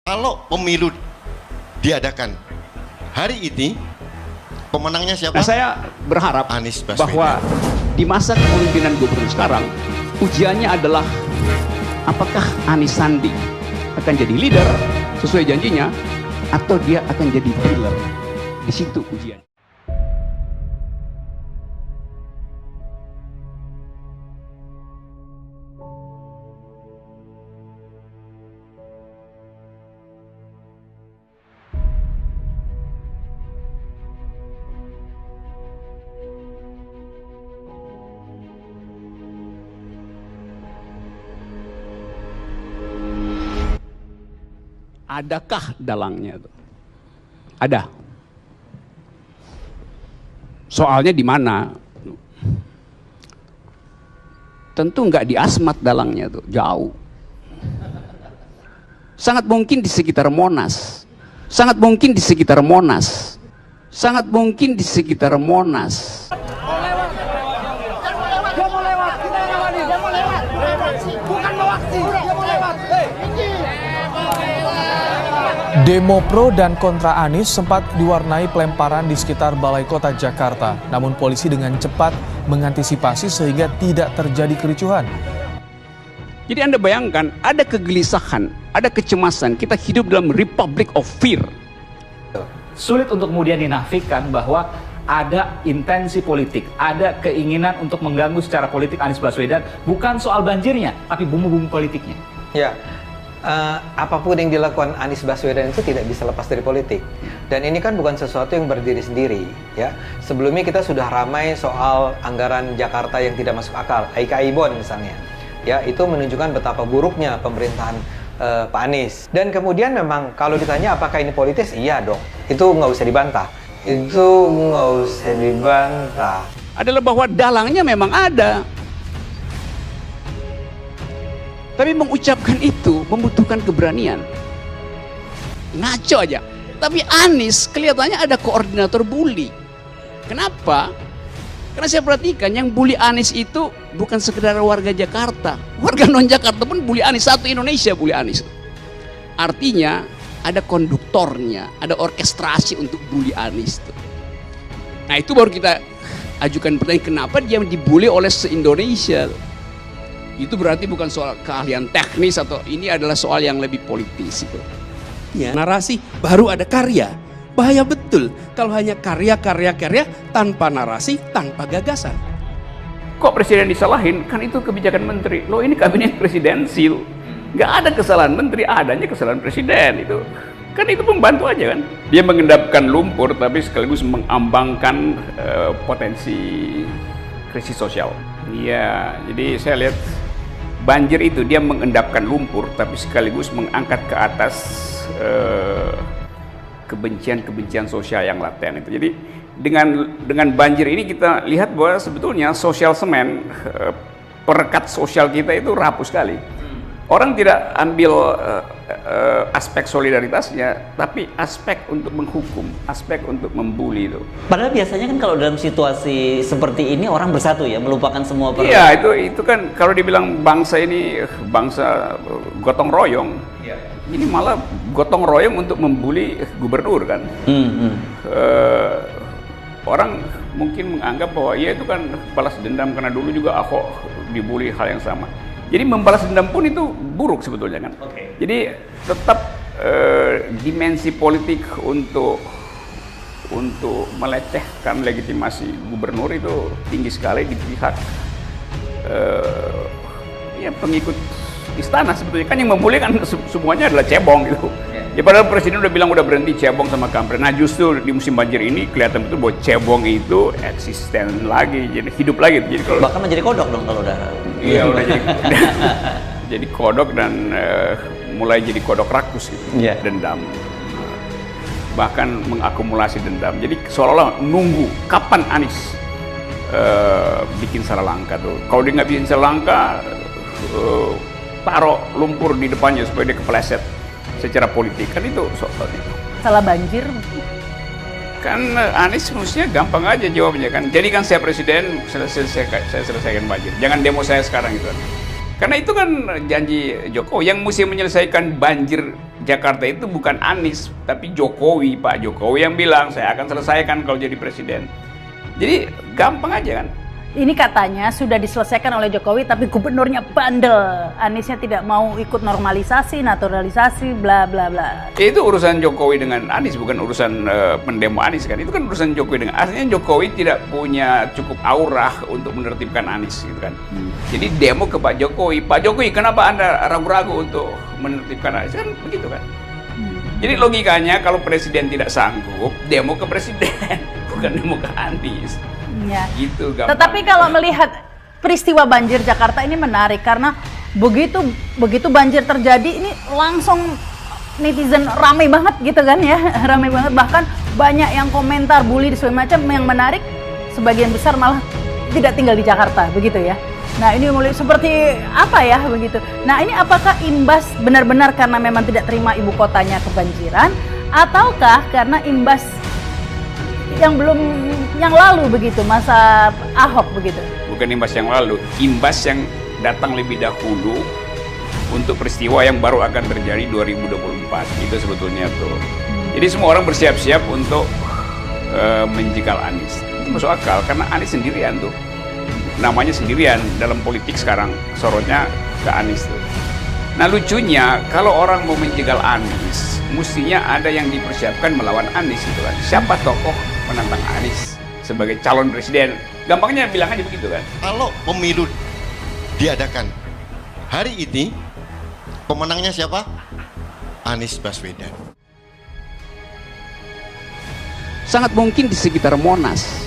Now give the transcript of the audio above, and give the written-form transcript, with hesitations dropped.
Kalau pemilu diadakan hari ini, pemenangnya siapa? Nah, saya berharap Anies Baswedan. bahwa di masa kepemimpinan gubernur sekarang, ujiannya adalah apakah Anies Sandi akan jadi leader sesuai janjinya, atau dia akan jadi dealer. Di situ ujian. Adakah dalangnya itu? Ada. Soalnya di mana? Tentu nggak di Asmat dalangnya tuh, jauh. Sangat mungkin di sekitar Monas. Sangat mungkin di sekitar Monas. Sangat mungkin di sekitar Monas. Demo pro dan kontra Anies sempat diwarnai pelemparan di sekitar Balai Kota Jakarta. Namun polisi dengan cepat mengantisipasi sehingga tidak terjadi kericuhan. Jadi Anda bayangkan, ada kegelisahan, ada kecemasan. Kita hidup dalam republic of fear. Sulit untuk kemudian dinafikan bahwa ada intensi politik, ada keinginan untuk mengganggu secara politik Anies Baswedan. Bukan soal banjirnya, tapi bumbu-bumbu politiknya. Ya. Apapun yang dilakukan Anies Baswedan itu tidak bisa lepas dari politik, dan ini kan bukan sesuatu yang berdiri sendiri, ya. Sebelumnya kita sudah ramai soal anggaran Jakarta yang tidak masuk akal, IKI Bond misalnya, ya, itu menunjukkan betapa buruknya pemerintahan Pak Anies. Dan kemudian memang kalau ditanya apakah ini politis, iya dong, itu nggak usah dibantah, Adalah bahwa dalangnya memang ada. Tapi mengucapkan itu membutuhkan keberanian. Ngaco aja. Tapi Anies kelihatannya ada koordinator bully. Kenapa? Karena saya perhatikan yang bully Anies itu bukan sekedar warga Jakarta. Warga non-Jakarta pun bully Anies. Satu Indonesia bully Anies. Artinya ada konduktornya, ada orkestrasi untuk bully Anies. Nah itu baru kita ajukan pertanyaan, kenapa dia dibully oleh se-Indonesia? Itu berarti bukan soal keahlian teknis, atau ini adalah soal yang lebih politis itu. Ya, narasi baru ada karya. Bahaya betul kalau hanya karya tanpa narasi, tanpa gagasan. Kok presiden disalahin? Kan itu kebijakan menteri. Loh, ini kabinet presidensil. Nggak ada kesalahan menteri, adanya kesalahan presiden itu. Kan itu pembantu aja kan. Dia mengendapkan lumpur tapi sekaligus mengambangkan potensi krisis sosial. Iya, jadi saya lihat banjir itu dia mengendapkan lumpur tapi sekaligus mengangkat ke atas kebencian-kebencian sosial yang laten itu. Jadi dengan banjir ini kita lihat bahwa sebetulnya sosial semen, perekat sosial kita itu rapuh sekali. Orang tidak ambil aspek solidaritasnya, tapi aspek untuk menghukum, aspek untuk membuli itu. Padahal biasanya kan kalau dalam situasi seperti ini orang bersatu ya, melupakan semua perbedaan. Iya, itu kan kalau dibilang bangsa ini bangsa gotong royong, ya. Ini malah gotong royong untuk membuli gubernur kan. Orang mungkin menganggap bahwa ya itu kan balas dendam karena dulu juga Ahok dibully hal yang sama. Jadi membalas dendam pun itu buruk sebetulnya kan. Jadi tetap dimensi politik untuk melecehkan legitimasi gubernur itu tinggi sekali di pihak ya pengikut istana sebetulnya kan. Yang membuli kan semuanya adalah cebong gitu. Ya padahal presiden udah bilang udah berhenti cebong sama kampret. Nah justru di musim banjir ini kelihatan betul bahwa cebong itu eksisten lagi, jadi hidup lagi. Jadi kalau bahkan menjadi kodok dong kalau udah. Iya udah jadi kodok dan mulai jadi kodok rakus gitu. Yeah. Dendam. Bahkan mengakumulasi dendam. Jadi seolah-olah nunggu kapan Anies bikin salah langkah tuh. Kalau dia nggak bikin salah langkah, taruh lumpur di depannya supaya dia kepleset secara politik, kan itu soal itu. Salah banjir kan Anies mestinya gampang aja jawabnya kan. Jadi kan saya presiden, saya selesaikan banjir, jangan demo saya sekarang gitu. Karena itu kan janji Jokowi yang mesti menyelesaikan banjir Jakarta itu bukan Anies, tapi Jokowi, Pak Jokowi yang bilang saya akan selesaikan kalau jadi presiden. Jadi gampang aja kan. Ini katanya sudah diselesaikan oleh Jokowi, tapi gubernurnya bandel. Aniesnya tidak mau ikut normalisasi, naturalisasi, bla bla bla. Itu urusan Jokowi dengan Anies, bukan urusan pendemo Anies kan. Itu kan urusan Jokowi dengan. Artinya Jokowi tidak punya cukup aura untuk menertibkan Anies gitu kan. Jadi demo ke Pak Jokowi. Pak Jokowi, kenapa Anda ragu-ragu untuk menertibkan Anies? Kan begitu kan. Jadi logikanya kalau presiden tidak sanggup, demo ke presiden, bukan demo ke Anies. Ya. Gitu gampang. Tetapi kalau melihat peristiwa banjir Jakarta ini menarik karena begitu banjir terjadi ini langsung netizen ramai banget gitu kan ya, ramai banget, bahkan banyak yang komentar bully dan segala macam. Yang menarik sebagian besar malah tidak tinggal di Jakarta begitu ya. Nah ini mulai seperti apa ya begitu. Nah ini apakah imbas benar-benar karena memang tidak terima ibu kotanya kebanjiran, ataukah karena imbas yang lalu begitu, masa Ahok begitu? Bukan imbas yang lalu, imbas yang datang lebih dahulu untuk peristiwa yang baru akan terjadi 2024. Itu sebetulnya tuh. Jadi semua orang bersiap-siap untuk menjegal Anies. Itu masuk akal karena Anies sendirian tuh. Namanya sendirian dalam politik sekarang, sorotnya ke Anies tuh. Nah lucunya kalau orang mau menjegal Anies, mestinya ada yang dipersiapkan melawan Anies itu kan. Siapa tokoh menantang Anies sebagai calon presiden? Gampangnya bilang aja begitu kan. Kalau pemilu diadakan hari ini, pemenangnya siapa? Anies Baswedan. Sangat mungkin di sekitar Monas.